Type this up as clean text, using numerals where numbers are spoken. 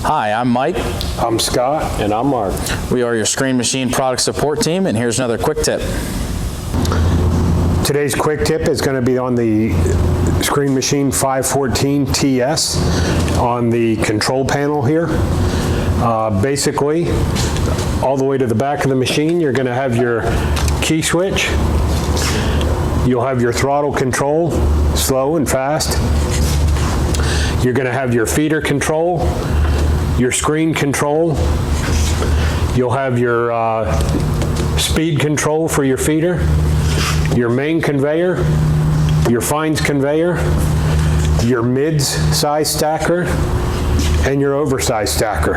Hi, I'm Mike. I'm Scott. And I'm Mark. We are your Screen Machine product support team, and here's another quick tip. Today's quick tip is going to be on the Screen Machine 514 TS on the control panel here. Basically, all the way to the back of the machine, you're going to have your key switch. You'll have your throttle control, slow and fast. You're going to have your feeder control, your screen control. You'll have your speed control for your feeder, your main conveyor, your fines conveyor, your mids size stacker, and your oversized stacker.